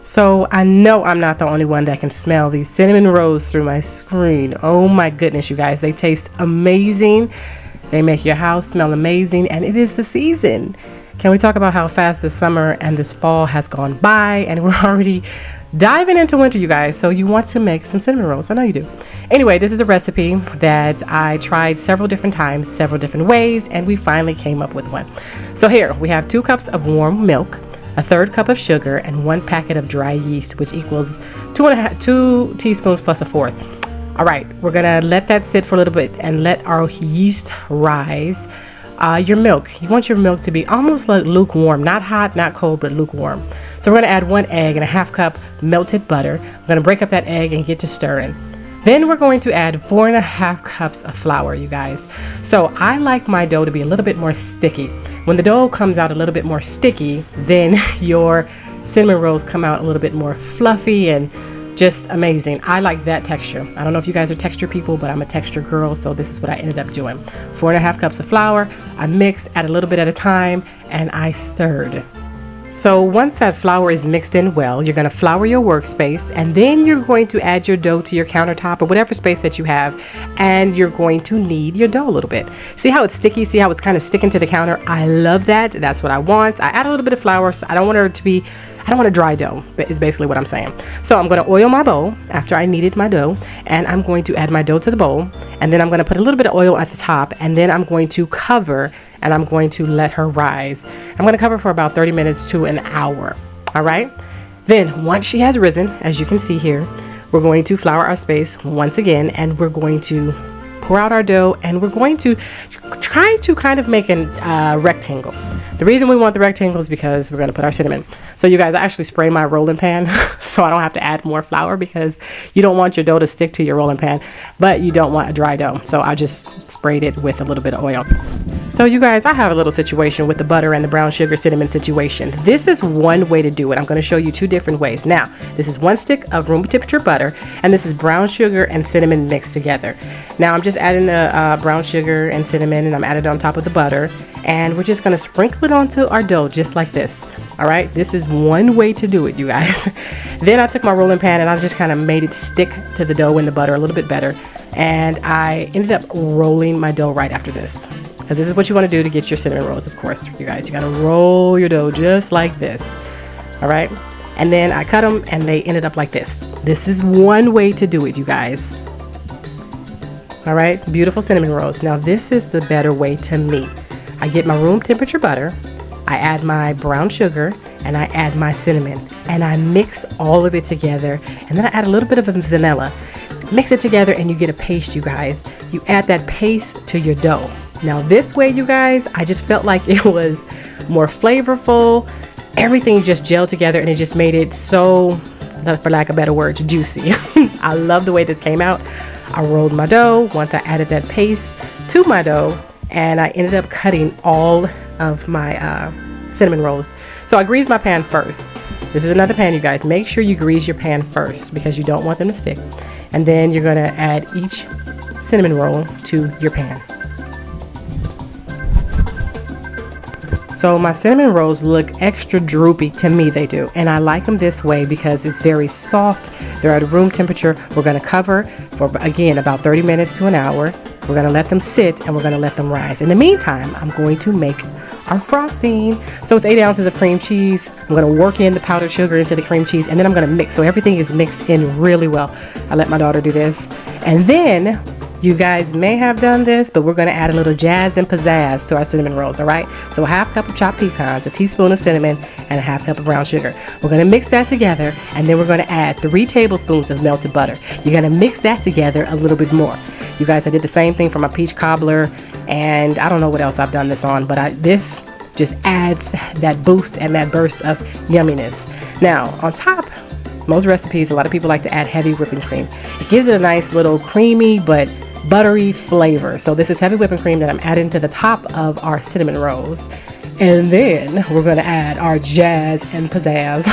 So I know I'm not the only one that can smell these cinnamon rolls through my screen. Oh my goodness, you guys, they taste amazing. They make your house smell amazing, and it is the season. Can we talk about how fast this summer and this fall has gone by, and we're already diving into winter, you guys. So you want to make some cinnamon rolls. I know you do. Anyway, this is a recipe that I tried several different times, several different ways, and we finally came up with one. So here we have 2 cups of warm milk, a 1/3 cup of sugar, and 1 packet of dry yeast, which equals 2 teaspoons plus a 1/4. All right, we're gonna let that sit for a little bit and let our yeast rise. Your milk, you want your milk to be almost like lukewarm, not hot, not cold, but lukewarm. So we're gonna add 1 egg and a 1/2 cup melted butter. I'm gonna break up that egg and get to stirring. Then we're going to add 4 1/2 cups of flour, you guys. So I like my dough to be a little bit more sticky. When the dough comes out a little bit more sticky, then your cinnamon rolls come out a little bit more fluffy and just amazing. I like that texture. I don't know if you guys are texture people, but I'm a texture girl, so this is what I ended up doing. 4 1/2 cups of flour. I mixed, add a little bit at a time, and I stirred. So once that flour is mixed in well, you're going to flour your workspace, and then you're going to add your dough to your countertop or whatever space that you have, and you're going to knead your dough a little bit. See how it's sticky? See how it's kind of sticking to the counter? I love that. That's what I want. I add a little bit of flour, so I don't want a dry dough, but is basically what I'm saying. So I'm going to oil my bowl after I kneaded my dough, and I'm going to add my dough to the bowl, and then I'm going to put a little bit of oil at the top, and then I'm going to cover, and I'm going to let her rise. I'm going to cover for about 30 minutes to an hour. All right. Then once she has risen, as you can see here, we're going to flour our space once again, and we're going to pour out our dough, and we're going to try to kind of make a rectangle. The reason we want the rectangle is because we're going to put our cinnamon. So you guys, I actually spray my rolling pan so I don't have to add more flour, because you don't want your dough to stick to your rolling pan, but you don't want a dry dough. So I just sprayed it with a little bit of oil. So you guys, I have a little situation with the butter and the brown sugar cinnamon situation. This is one way to do it. I'm going to show you 2 different ways. Now, this is 1 stick of room temperature butter, and this is brown sugar and cinnamon mixed together. Now I'm just adding the brown sugar and cinnamon, and I'm adding it on top of the butter, and we're just going to sprinkle it onto our dough just like this. All right, this is one way to do it, you guys. Then I took my rolling pan and I just kind of made it stick to the dough in the butter a little bit better, and I ended up rolling my dough right after this, because this is what you want to do to get your cinnamon rolls. Of course, you guys, you got to roll your dough just like this. All right, and then I cut them and they ended up like this. This is one way to do it, you guys. All right, beautiful cinnamon rolls. Now this is the better way to me. I get my room temperature butter, I add my brown sugar, and I add my cinnamon, and I mix all of it together, and then I add a little bit of vanilla. Mix it together and you get a paste, you guys. You add that paste to your dough. Now this way, you guys, I just felt like it was more flavorful. Everything just gelled together, and it just made it so, for lack of better words, juicy. I love the way this came out. I rolled my dough once I added that paste to my dough, and I ended up cutting all of my cinnamon rolls. So I greased my pan first. This is another pan, you guys. Make sure you grease your pan first, because you don't want them to stick. And then you're going to add each cinnamon roll to your pan. So my cinnamon rolls look extra droopy to me, they do. And I like them this way because it's very soft. They're at room temperature. We're going to cover for, again, about 30 minutes to an hour. We're going to let them sit, and we're going to let them rise. In the meantime, I'm going to make our frosting. So it's 8 ounces of cream cheese. I'm going to work in the powdered sugar into the cream cheese, and then I'm going to mix. So everything is mixed in really well. I let my daughter do this. And then you guys may have done this, but we're going to add a little jazz and pizzazz to our cinnamon rolls, all right? So a 1/2 cup of chopped pecans, a teaspoon of cinnamon, and a 1/2 cup of brown sugar. We're going to mix that together, and then we're going to add 3 tablespoons of melted butter. You're going to mix that together a little bit more. You guys, I did the same thing for my peach cobbler, and I don't know what else I've done this on, but this just adds that boost and that burst of yumminess. Now, on top, most recipes, a lot of people like to add heavy whipping cream. It gives it a nice little creamy but buttery flavor. So this is heavy whipping cream that I'm adding to the top of our cinnamon rolls. And then we're gonna add our jazz and pizzazz.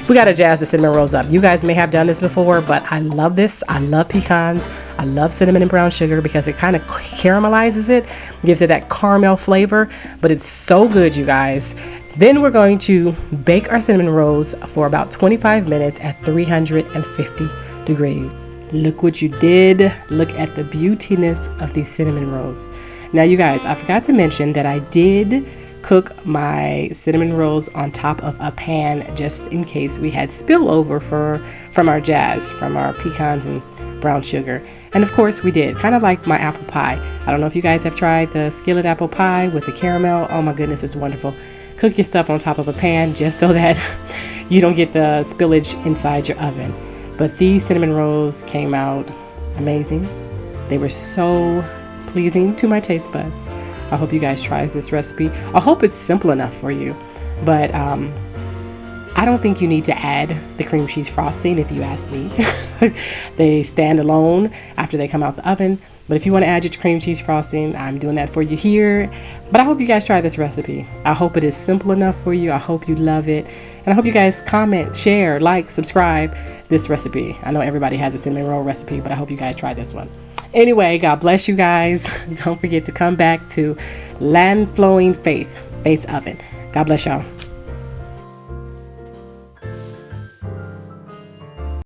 we gotta jazz the cinnamon rolls up. You guys may have done this before, but I love this. I love pecans. I love cinnamon and brown sugar because it kind of caramelizes it, gives it that caramel flavor, but it's so good, you guys. Then we're going to bake our cinnamon rolls for about 25 minutes at 350 degrees. Look what you did. Look at the beautiness of these cinnamon rolls. Now, you guys, I forgot to mention that I did cook my cinnamon rolls on top of a pan just in case we had spillover from our jazz, from our pecans and brown sugar. And of course we did, kind of like my apple pie. I don't know if you guys have tried the Skillet apple pie with the caramel. Oh my goodness, it's wonderful. Cook your stuff on top of a pan just so that you don't get the spillage inside your oven. But these cinnamon rolls came out amazing. They were so pleasing to my taste buds. I hope you guys try this recipe. I hope it's simple enough for you, but I don't think you need to add the cream cheese frosting if you ask me. They stand alone after they come out the oven, but if you want to add your cream cheese frosting, I'm doing that for you here. But I hope you guys try this recipe. I hope it is simple enough for you. I hope you love it, and I hope you guys comment, share, like, subscribe this recipe. I know everybody has a cinnamon roll recipe, but I hope you guys try this one. Anyway, God bless you guys. Don't forget to come back to Land Flowing Faith, Faith's Oven. God bless y'all.